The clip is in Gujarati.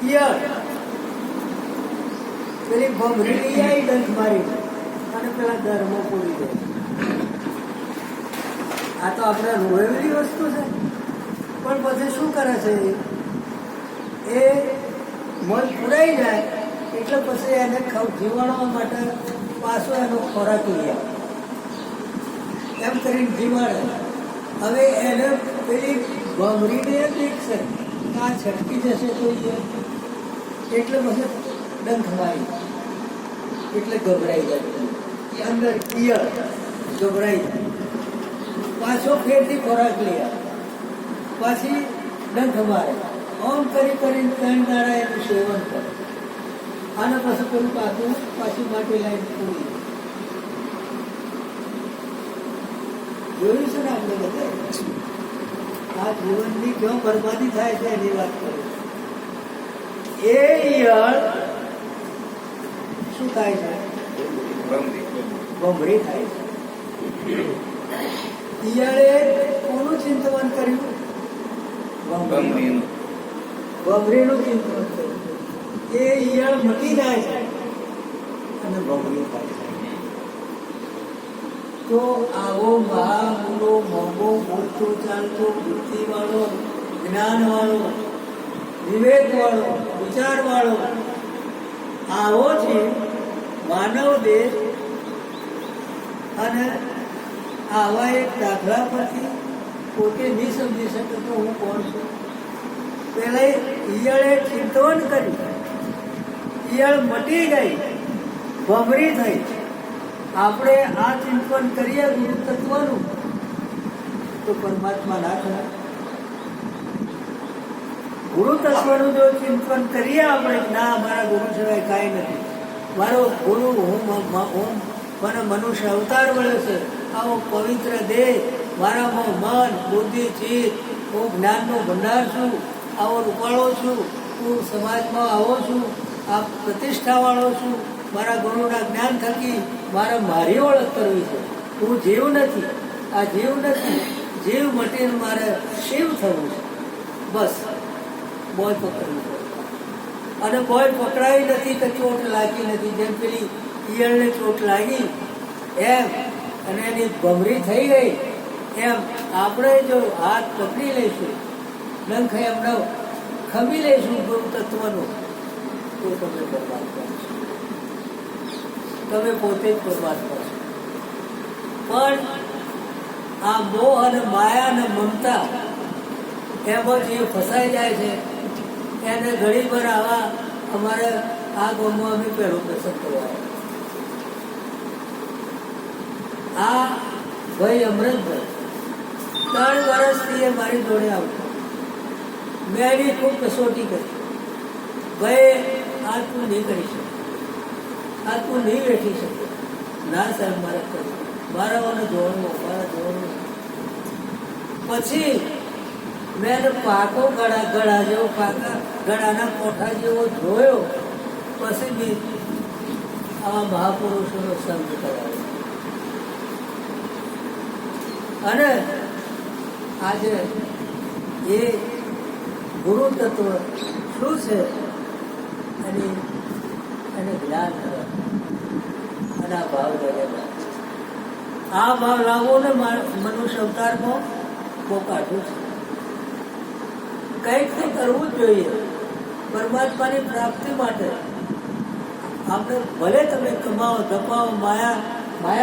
ઈયળ પેલી ભમરી આવી ડંખ મારી અને પેલા દરમાં પૂરી જાય. આ તો આપણે રોવેલી વસ્તુ છે. પણ પછી શું કરે છે એ મન પૂરાઈ જાય એટલે પછી એને જીવાડવા માટે પાછો એનો ખોરાક લઈ આવે એમ કરીને જીવાડે. હવે એને પેલી ભમરીને દેખશે આ છટકી જશે તો એટલે પછી ડંખ મારી એટલે ગભરાઈ જાય અંદર ઈયળ ગભરાઈ જાય. પાછો ફેરથી ખોરાક લઈ આવે પાછી ડંખ મારે આમ કરીને 3 દાડા એનું સેવન કરે અને પછી પેલું પાછી માટે લાઈન પૂરી જોયું છે ને આપણે બધા. આ જીવનની કેમ બરબાદી થાય છે એની વાત કરે. એ ઈયળ શું થાય છે? ભમરી થાય છે. ઈયળે કોનું ચિંતન કર્યું? ભમરીનું ચિંતન કર્યું. એ ઈયળ મટી જાય છે અને ભમરી થાય છે. તો આવો મહામૂલો મોંઘો બોલતો ચાલતો બુદ્ધિવાળો જ્ઞાનવાળો વિવેકવાળો વિચારવાળો આવો છે માનવ દેહ. અને આવા એક દાખલા પરથી પોતે નહીં સમજી શકે તો હું કોણ છું. પેલા ઈયળે ચિંતન કર્યું, ઈયળ મટી ગઈ, ભમરી થઈ. આપણે આ ચિંતન કરીએ ગુરુ તત્વનું તો પરમાત્મા ના થાય. ગુરુ તત્વનું જો ચિંતન કરીએ આપણે, ના મારા ગુરુ સિવાય કાંઈ નથી, મારો ગુરુ હું મને મનુષ્ય અવતાર મળ્યો છે, આવો પવિત્ર દેહ, મારામાં મન બુદ્ધિ ચિત્ત, હું જ્ઞાનનો ભંડાર છું, આવો રૂપાળો છું, હું સમાજમાં આવો છું, આ પ્રતિષ્ઠાવાળો છું, મારા ગુરુના જ્ઞાન થકી મારી ઓળખ કરવી છે. હું જીવ નથી, આ જીવ નથી, જીવ મટીને મારે શિવ થવું છે. બસ બોય પકડવું છે. અને બોય પકડાઈ નથી કે ચોટ લાગી નથી. જેમ પેલી ઈયળને ચોટ લાગી એમ અને એની ભમરી થઈ ગઈ એમ આપણે જો હાથ પકડી લઈશું, ડંખ એમનો ખમી લઈશું ગુરુ તત્વનો, તો તમે બરબાદ કરશો. તમે પોતે જ બરબાદ કરશો. પણ આ મોહ અને માયા અને મમતા એમાં જે ફસાઈ જાય છે એને ઘણી વાર આવા અમારે આ ગામમાં અમે પહેલો પ્રસંગ કરવા આ ભાઈ અમૃતભાઈ 3 વર્ષથી એ મારી જોડે આવતો. મેં એની ખૂબ કસોટી કરી, ભાઈ આ તું નહીં કરી શકે, આ તું નહીં બેઠી શકે. ના સાહેબ મારે કરી, મારાઓને જોવાનું, મારા જોવાનું. પછી મેં એને પાકો ગળા જેવો, પાકા ગળાના કોઠા જેવો જોયો. પછી બી આવા મહાપુરુષોનો સંગ કરાવ્યો. અને આજે એ ગુરુ તત્વ શું છે એને જ્ઞાન કરે અને આ ભાવ લાગે. આ ભાવ લાવવો ને મનુષ્ય અવતારમાં બહુ કાઢું છે. કંઈક તો કરવું જ જોઈએ પરમાત્માની પ્રાપ્તિ માટે. આપણે ભલે તમે કમાઓ ધપાવો માયા